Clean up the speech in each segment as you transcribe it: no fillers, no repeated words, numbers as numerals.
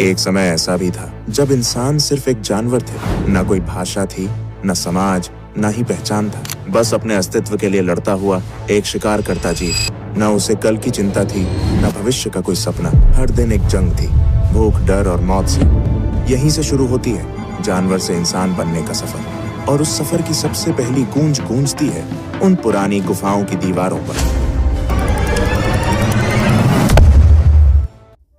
एक समय ऐसा भी था जब इंसान सिर्फ एक जानवर थे। न कोई भाषा थी, न समाज, न ही पहचान था। बस अपने अस्तित्व के लिए लड़ता हुआ एक शिकार करता जीव। न उसे कल की चिंता थी, न भविष्य का कोई सपना। हर दिन एक जंग थी, भूख, डर और मौत से। यहीं से शुरू होती है जानवर से इंसान बनने का सफर। और उस सफर की सबसे पहली गूंज गूंजती है उन पुरानी गुफाओं की दीवारों पर।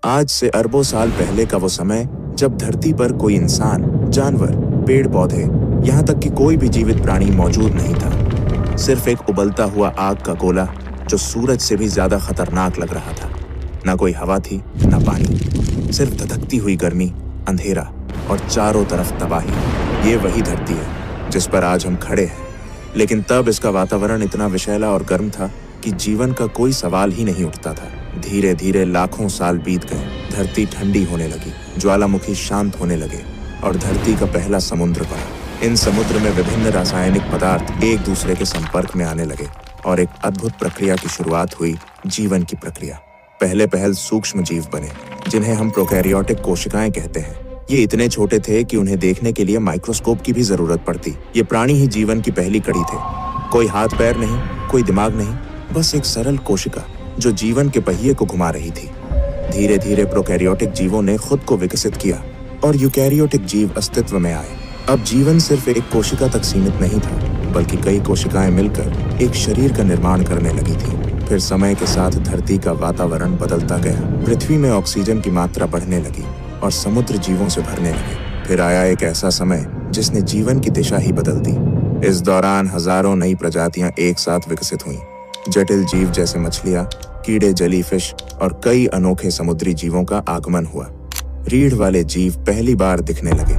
आज से अरबों साल पहले का वो समय जब धरती पर कोई इंसान, जानवर, पेड़ पौधे, यहाँ तक कि कोई भी जीवित प्राणी मौजूद नहीं था। सिर्फ एक उबलता हुआ आग का गोला जो सूरज से भी ज्यादा खतरनाक लग रहा था। न कोई हवा थी, न पानी, सिर्फ धधकती हुई गर्मी, अंधेरा और चारों तरफ तबाही। ये वही धरती है जिस पर आज हम खड़े हैं। लेकिन तब इसका वातावरण इतना विषैला और गर्म था कि जीवन का कोई सवाल ही नहीं उठता था। धीरे धीरे लाखों साल बीत गए। धरती ठंडी होने लगी, ज्वालामुखी शांत होने लगे और धरती का पहला समुद्र बना। इन समुद्र में विभिन्न रासायनिक पदार्थ एक दूसरे के संपर्क में आने लगे और एक अद्भुत प्रक्रिया की शुरुआत हुई, जीवन की प्रक्रिया। पहल सूक्ष्म जीव बने जिन्हें हम प्रोकैरियोटिक कोशिकाएं कहते हैं। ये इतने छोटे थे कि उन्हें देखने के लिए माइक्रोस्कोप की भी जरूरत पड़ती। ये प्राणी ही जीवन की पहली कड़ी थे। कोई हाथ पैर नहीं, कोई दिमाग नहीं, बस एक सरल कोशिका जो जीवन के पहिए को घुमा रही थी। धीरे धीरे प्रोकैरियोटिक जीवों ने खुद को विकसित किया और यूकैरियोटिक जीव अस्तित्व में आए। अब जीवन सिर्फ एक कोशिका तक सीमित नहीं था, बल्कि कई कोशिकाएं मिलकर एक शरीर का निर्माण करने लगी थी। फिर समय के साथ धरती का वातावरण बदलता गया। पृथ्वी में ऑक्सीजन की मात्रा बढ़ने लगी और समुद्र जीवों से भरने लगे। फिर आया एक ऐसा समय जिसने जीवन की दिशा ही बदल दी। इस दौरान हजारों नई प्रजातियां एक साथ विकसित हुईं। जटिल जीव जैसे मछलियां, कीड़े, जेलीफिश और कई अनोखे समुद्री जीवों का आगमन हुआ। रीढ़ वाले जीव पहली बार दिखने लगे।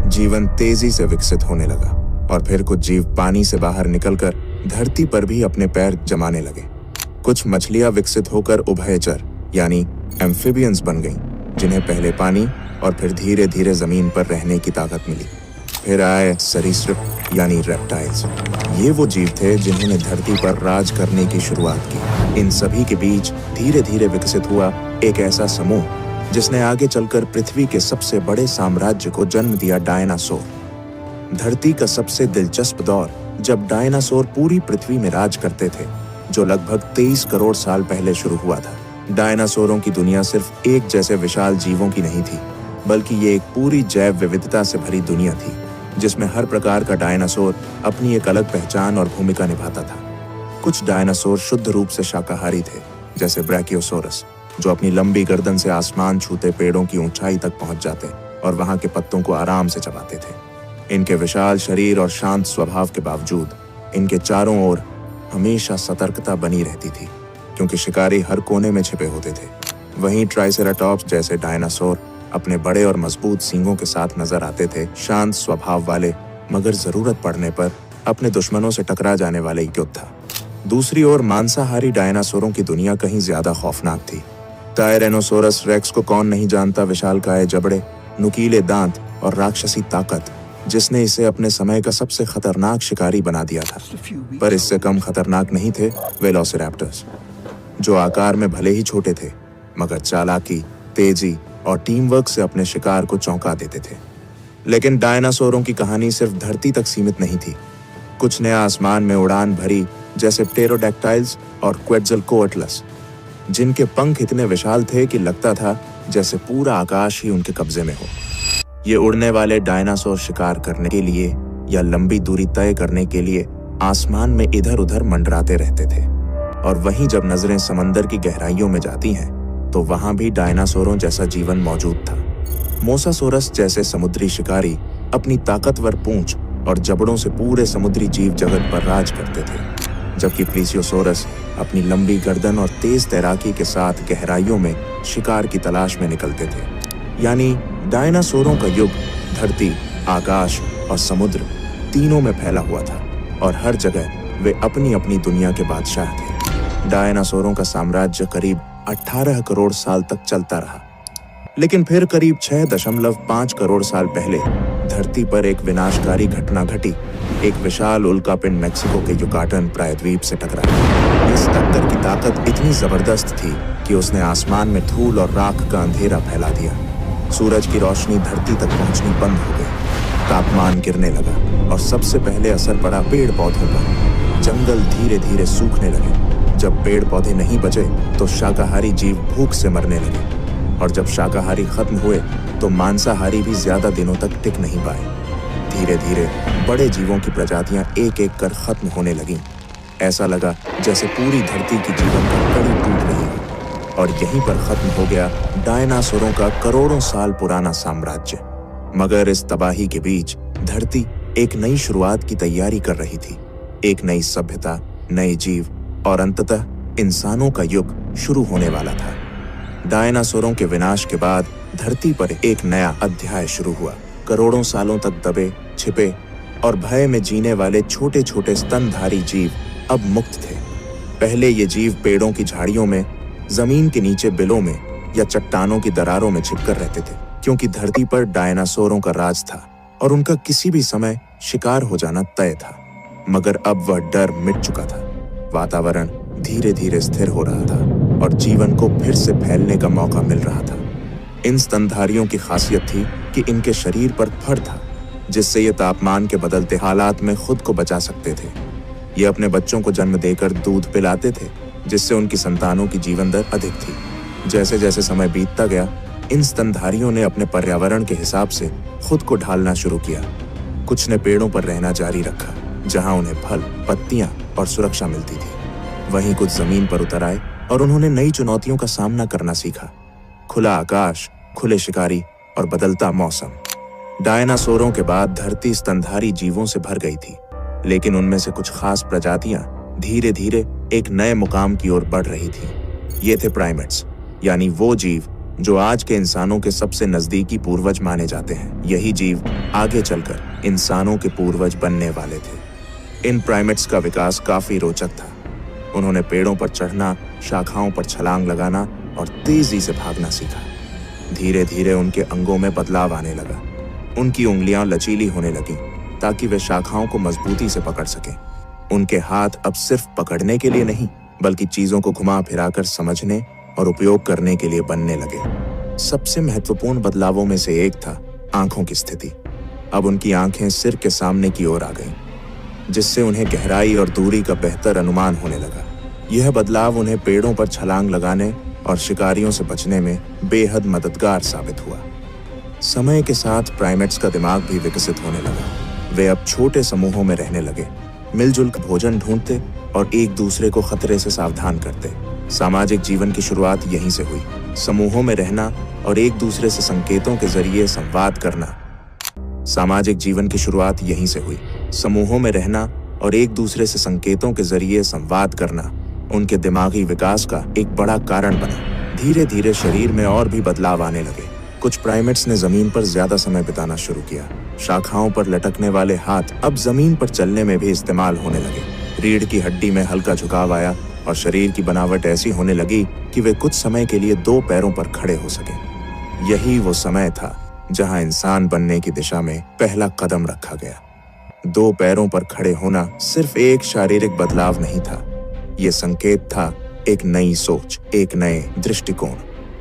जीवन तेजी से विकसित होने लगा और फिर कुछ जीव पानी से बाहर निकलकर धरती पर भी अपने पैर जमाने लगे। कुछ मछलियां विकसित होकर उभयचर यानी एम्फिबियंस बन गईं, जिन्हें पहले पानी और फिर धीरे धीरे जमीन पर रहने की ताकत मिली। फिर आए सरीसृप यानी रेप्टाइल्स। ये वो जीव थे जिन्होंने धरती पर राज करने की शुरुआत की। इन सभी के बीच धीरे धीरे विकसित हुआ एक ऐसा समूह जिसने आगे चलकर पृथ्वी के सबसे बड़े साम्राज्य को जन्म दिया, डायनासोर। धरती का सबसे दिलचस्प दौर जब डायनासोर पूरी पृथ्वी में राज करते थे, जो लगभग 23 करोड़ साल पहले शुरू हुआ था। डायनासोरों की दुनिया सिर्फ एक जैसे विशाल जीवों की नहीं थी, बल्कि ये एक पूरी जैव विविधता से भरी दुनिया थी, जिसमें हर प्रकार का डायनासोर अपनी एक अलग पहचान और भूमिका निभाता था। कुछ डायनासोर शुद्ध रूप से शाकाहारी थे, जैसे ब्रैकियोसोरस, जो अपनी लंबी गर्दन से आसमान छूते पेड़ों की ऊंचाई तक पहुंच जाते और वहां के पत्तों को आराम से चबाते थे। इनके विशाल शरीर और शांत स्वभाव के बावजूद इनके चारों ओर हमेशा सतर्कता बनी रहती थी, क्योंकि शिकारी हर कोने में छिपे होते थे। वहीं ट्राइसेराटॉप्स जैसे डायनासोर अपने बड़े और मजबूत सींगों के साथ नजर आते थे, शांत स्वभाव वाले, मगर जरूरत पड़ने पर अपने दुश्मनों से टकरा जाने वाले योद्धा। दूसरी ओर मांसाहारी डायनासोरों की दुनिया कहीं ज्यादा खौफनाक थी। टायरेनोसोरस रेक्स को कौन नहीं जानता, विशालकाय जबड़े, नुकीले दांत और राक्षसी ताकत, जिसने इसे अपने समय का सबसे खतरनाक शिकारी बना दिया था। पर इससे कम खतरनाक नहीं थे वेलोसिरैप्टर्स, जो आकार में भले ही छोटे थे, मगर चालाकी, तेजी और टीम वर्क से अपने शिकार को चौंका देते थे। लेकिन डायनासोरों की कहानी सिर्फ धरती तक सीमित नहीं थी। कुछ ने आसमान में उड़ान भरी, जैसे प्टेरोडैक्टाइल्स और क्वेट्ज़लकोअट्लस, जिनके पंख इतने विशाल थे कि लगता था जैसे पूरा आकाश ही उनके कब्जे में हो। ये उड़ने वाले डायनासोर शिकार करने के लिए या लंबी दूरी तय करने के लिए आसमान में इधर उधर मंडराते रहते थे। और वहीं जब नजरें समंदर की गहराइयों में जाती हैं, तो वहां भी डायनासोरों जैसा जीवन मौजूद था। मोसासोरस जैसे समुद्री शिकारी अपनी ताकतवर पूंछ और जबड़ों से पूरे समुद्री जीव जगत पर राज करते थे, जबकि प्लीसियोसोरस अपनी लंबी गर्दन और तेज तैराकी के साथ गहराइयों में शिकार की तलाश में निकलते थे। यानी डायनासोरों का युग धरती, आकाश और समुद्र तीनों में फैला हुआ था और हर जगह वे अपनी अपनी दुनिया के बादशाह थे। डायनासोरों का साम्राज्य करीब 18 करोड़ साल तक चलता रहा, लेकिन फिर करीब 6.5 करोड़ साल पहले धरती पर एक विनाशकारी घटना घटी। एक विशाल उल्कापिंड मेक्सिको के युकाटन प्रायद्वीप से टकराया। इस टक्कर की ताकत इतनी जबरदस्त थी कि उसने आसमान में धूल और राख का अंधेरा फैला दिया। सूरज की रोशनी धरती तक पहुंचनी बंद हो गई। तापमान गिरने लगा और सबसे पहले असर पड़ा पेड़ पौधों पर। जंगल धीरे धीरे सूखने लगे। जब पेड़ पौधे नहीं बचे तो शाकाहारी जीव भूख से मरने लगे, और जब शाकाहारी खत्म हुए तो मांसाहारी भी ज्यादा दिनों तक टिक नहीं पाए। धीरे धीरे बड़े जीवों की प्रजातियां एक एक कर खत्म होने लगीं। ऐसा लगा जैसे पूरी धरती की जीवन का कड़ी टूट रही है। और यहीं पर खत्म हो गया डायनासोरों का करोड़ों साल पुराना साम्राज्य। मगर इस तबाही के बीच धरती एक नई शुरुआत की तैयारी कर रही थी। एक नई सभ्यता, नए जीव और अंततः इंसानों का युग शुरू होने वाला था। डायनासोरों के विनाश के बाद धरती पर एक नया अध्याय शुरू हुआ। करोड़ों सालों तक दबे, छिपे और भय में जीने वाले छोटे छोटे स्तनधारी जीव अब मुक्त थे। पहले ये जीव पेड़ों की झाड़ियों में, जमीन के नीचे बिलों में या चट्टानों की दरारों में छिपकर रहते थे, क्योंकि धरती पर डायनासोरों का राज था और उनका किसी भी समय शिकार हो जाना तय था। मगर अब वह डर मिट चुका था। वातावरण धीरे धीरे स्थिर हो रहा था और जीवन को फिर से फैलने का मौका मिल रहा था। इन स्तनधारियों की खासियत थी कि इनके शरीर पर फर था, जिससे ये तापमान के बदलते हालात में खुद को बचा सकते थे। ये अपने बच्चों को जन्म देकर दूध पिलाते थे, जिससे उनकी संतानों की जीवन दर अधिक थी। जैसे जैसे समय बीतता गया, इन स्तनधारियों ने अपने पर्यावरण के हिसाब से खुद को ढालना शुरू किया। कुछ ने पेड़ों पर रहना जारी रखा, जहां उन्हें फल, पत्तियां और सुरक्षा मिलती थी। वहीं कुछ जमीन पर उतर आए और उन्होंने नई चुनौतियों का सामना करना सीखा। खुला आकाश, खुले शिकारी और बदलता मौसम। डायनासोरों के बाद धरती स्तनधारी जीवों से भर गई थी, लेकिन उनमें से कुछ खास प्रजातियां धीरे धीरे एक नए मुकाम की ओर बढ़ रही थी। ये थे प्राइमेट्स, यानी वो जीव जो आज के इंसानों के सबसे नजदीकी पूर्वज माने जाते हैं। यही जीव आगे चलकर इंसानों के पूर्वज बनने वाले थे। इन प्राइमेट्स का विकास काफी रोचक था। उन्होंने पेड़ों पर चढ़ना, शाखाओं पर छलांग लगाना और तेजी से भागना सीखा। धीरे धीरे उनके अंगों में बदलाव आने लगा। उनकी उंगलियां लचीली होने लगीं ताकि वे शाखाओं को मजबूती से पकड़ सकें। उनके हाथ अब सिर्फ पकड़ने के लिए नहीं, बल्कि चीजों को घुमा फिराकर समझने और उपयोग करने के लिए बनने लगे। सबसे महत्वपूर्ण बदलावों में से एक था आंखों की स्थिति। अब उनकी आंखें सिर के सामने की ओर आ गईं, जिससे उन्हें गहराई और दूरी का बेहतर अनुमान होने लगा। यह बदलाव उन्हें पेड़ों पर छलांग लगाने और शिकारियों से बचने में बेहद मददगार साबित हुआ। समय के साथ प्राइमेट्स का दिमाग भी विकसित होने लगा। वे अब छोटे समूहों में रहने लगे, मिलजुल कर भोजन ढूंढते और एक दूसरे को खतरे से सावधान करते। सामाजिक जीवन की शुरुआत यहीं से हुई। समूहों में रहना और एक दूसरे से संकेतों के जरिए संवाद करना। सामाजिक जीवन की शुरुआत यहीं से हुई। समूहों में रहना और एक दूसरे से संकेतों के जरिए संवाद करना उनके दिमागी विकास का एक बड़ा कारण बना। धीरे धीरे शरीर में और भी बदलाव आने लगे। कुछ प्राइमेट्स ने जमीन पर ज्यादा समय बिताना शुरू किया। शाखाओं पर लटकने वाले हाथ अब जमीन पर चलने में भी इस्तेमाल होने लगे। रीढ़ की हड्डी में हल्का झुकाव आया और शरीर की बनावट ऐसी होने लगी कि वे कुछ समय के लिए दो पैरों पर खड़े हो सके। यही वो समय था जहां इंसान बनने की दिशा में पहला कदम रखा गया। दो पैरों पर खड़े होना सिर्फ एक शारीरिक बदलाव नहीं था, ये संकेत था एक नई सोच, एक नए दृष्टिकोण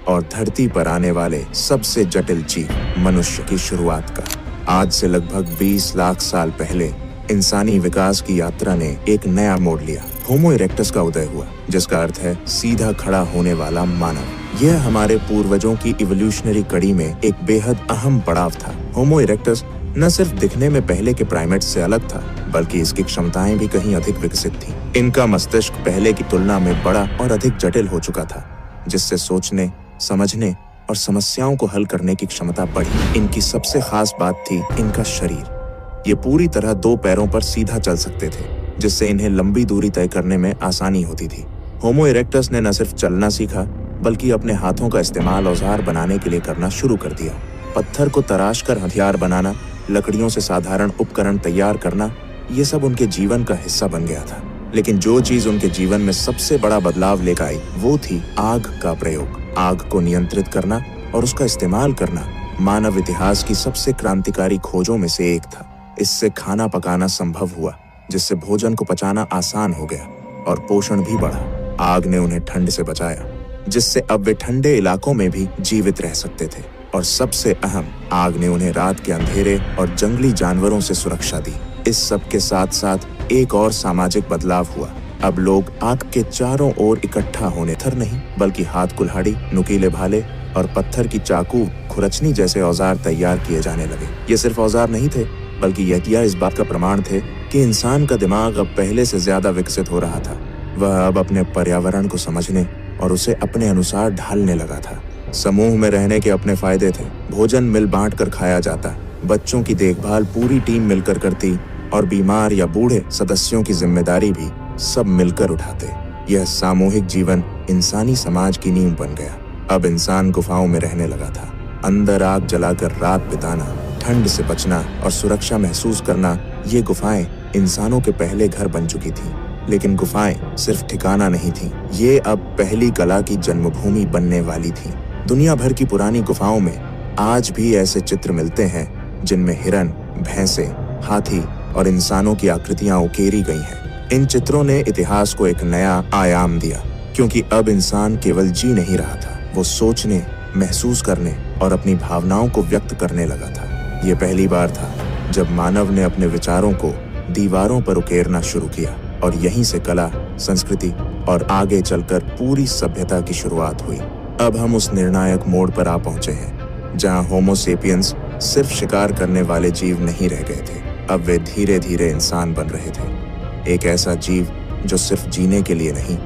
और धरती पर आने वाले सबसे जटिल जीव मनुष्य की शुरुआत का। आज से लगभग 20 लाख साल पहले इंसानी विकास की यात्रा ने एक नया मोड़ लिया। होमो इरेक्टस का उदय हुआ, जिसका अर्थ है सीधा खड़ा होने वाला मानव। यह हमारे पूर्वजों की इवोल्यूशनरी कड़ी में एक बेहद अहम पड़ाव था। होमो इरेक्टस न सिर्फ दिखने में पहले के प्राइमेट्स से अलग था, बल्कि इसकी क्षमताएं भी कहीं अधिक विकसित थीं। इनका मस्तिष्क पहले की तुलना में बड़ा और अधिक जटिल हो चुका था, जिससे सोचने, समझने और समस्याओं को हल करने की क्षमता बढ़ी। इनकी सबसे खास बात थी इनका शरीर। ये पूरी तरह दो पैरों पर सीधा चल सकते थे, जिससे इन्हें लंबी दूरी तय करने में आसानी होती थी। होमो इरेक्टस ने न सिर्फ चलना सीखा, बल्कि अपने हाथों का इस्तेमाल औजार बनाने के लिए करना शुरू कर दिया। पत्थर को तराश कर हथियार बनाना, लकड़ियों से साधारण उपकरण तैयार करना, ये सब उनके जीवन का हिस्सा बन गया था। लेकिन जो चीज उनके जीवन में सबसे बड़ा बदलाव लेकर आई वो थी आग का प्रयोग। आग को नियंत्रित करना और उसका इस्तेमाल करना मानव इतिहास की सबसे क्रांतिकारी खोजों में से एक था। इससे खाना पकाना संभव हुआ, जिससे भोजन को पचाना आसान हो गया और पोषण भी बढ़ा। आग ने उन्हें ठंड से बचाया, जिससे अब वे ठंडे इलाकों में भी जीवित रह सकते थे। और सबसे अहम, आग ने उन्हें रात के अंधेरे और जंगली जानवरों से सुरक्षा दी। इस सब के साथ साथ एक और सामाजिक बदलाव हुआ। अब लोग आग के चारों ओर इकट्ठा होने थर नहीं, बल्कि हाथ कुल्हाड़ी, नुकीले भाले और पत्थर की चाकू, खुरचनी जैसे औजार तैयार किए जाने लगे। ये सिर्फ औजार नहीं थे, बल्कि यह इस बात का प्रमाण थे कि इंसान का दिमाग अब पहले से ज्यादा विकसित हो रहा था। वह अब अपने पर्यावरण को समझने और उसे अपने अनुसार ढालने लगा था। समूह में रहने के अपने फायदे थे। भोजन मिल बांट कर खाया जाता, बच्चों की देखभाल पूरी टीम मिलकर करती और बीमार या बूढ़े सदस्यों की जिम्मेदारी भी सब मिलकर उठाते। यह सामूहिक जीवन इंसानी समाज की नींव बन गया। अब इंसान गुफाओं में रहने लगा था। अंदर आग जलाकर रात बिताना, ठंड से बचना और सुरक्षा महसूस करना, ये गुफाएं इंसानों के पहले घर बन चुकी थीं। लेकिन गुफाएं सिर्फ ठिकाना नहीं थीं, ये अब पहली कला की जन्मभूमि बनने वाली थीं। दुनिया भर की पुरानी गुफाओं में आज भी ऐसे चित्र मिलते हैं जिनमें हिरन, भैंसे, हाथी और इंसानों की आकृतियां उकेरी गई हैं। इन चित्रों ने इतिहास को एक नया आयाम दिया, क्योंकि अब इंसान केवल जी नहीं रहा था, वो सोचने, महसूस करने और अपनी भावनाओं को व्यक्त करने लगा था। ये पहली बार था जब मानव ने अपने विचारों को दीवारों पर उकेरना शुरू किया और यहीं से कला, संस्कृति और आगे चलकर पूरी सभ्यता की शुरुआत हुई। अब हम उस निर्णायक मोड़ पर आ पहुंचे हैं जहां होमो सेपियंस सिर्फ शिकार करने वाले जीव नहीं रह गए थे, अब वे धीरे धीरे इंसान बन रहे थे। एक ऐसा जीव जो सिर्फ जीने के लिए नहीं,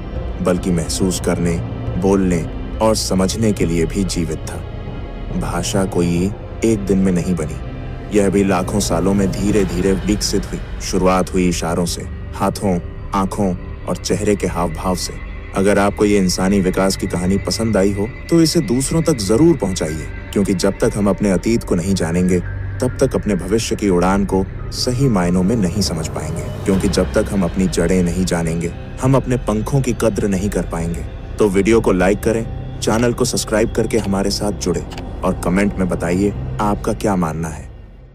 बल्कि महसूस करने, बोलने और समझने के लिए भी जीवित था। भाषा कोई एक दिन में नहीं बनी, यह भी लाखों सालों में धीरे धीरे विकसित हुई। शुरुआत हुई इशारों से, हाथों, आंखों और चेहरे के हाव भाव से। अगर आपको ये इंसानी विकास की कहानी पसंद आई हो तो इसे दूसरों तक जरूर पहुंचाइए, क्योंकि जब तक हम अपने अतीत को नहीं जानेंगे तब तक अपने भविष्य की उड़ान को सही मायनों में नहीं समझ पाएंगे। क्योंकि जब तक हम अपनी जड़ें नहीं जानेंगे, हम अपने पंखों की कद्र नहीं कर पाएंगे। तो वीडियो को लाइक करें, चैनल को सब्सक्राइब करके हमारे साथ जुड़े और कमेंट में बताइए आपका क्या मानना है।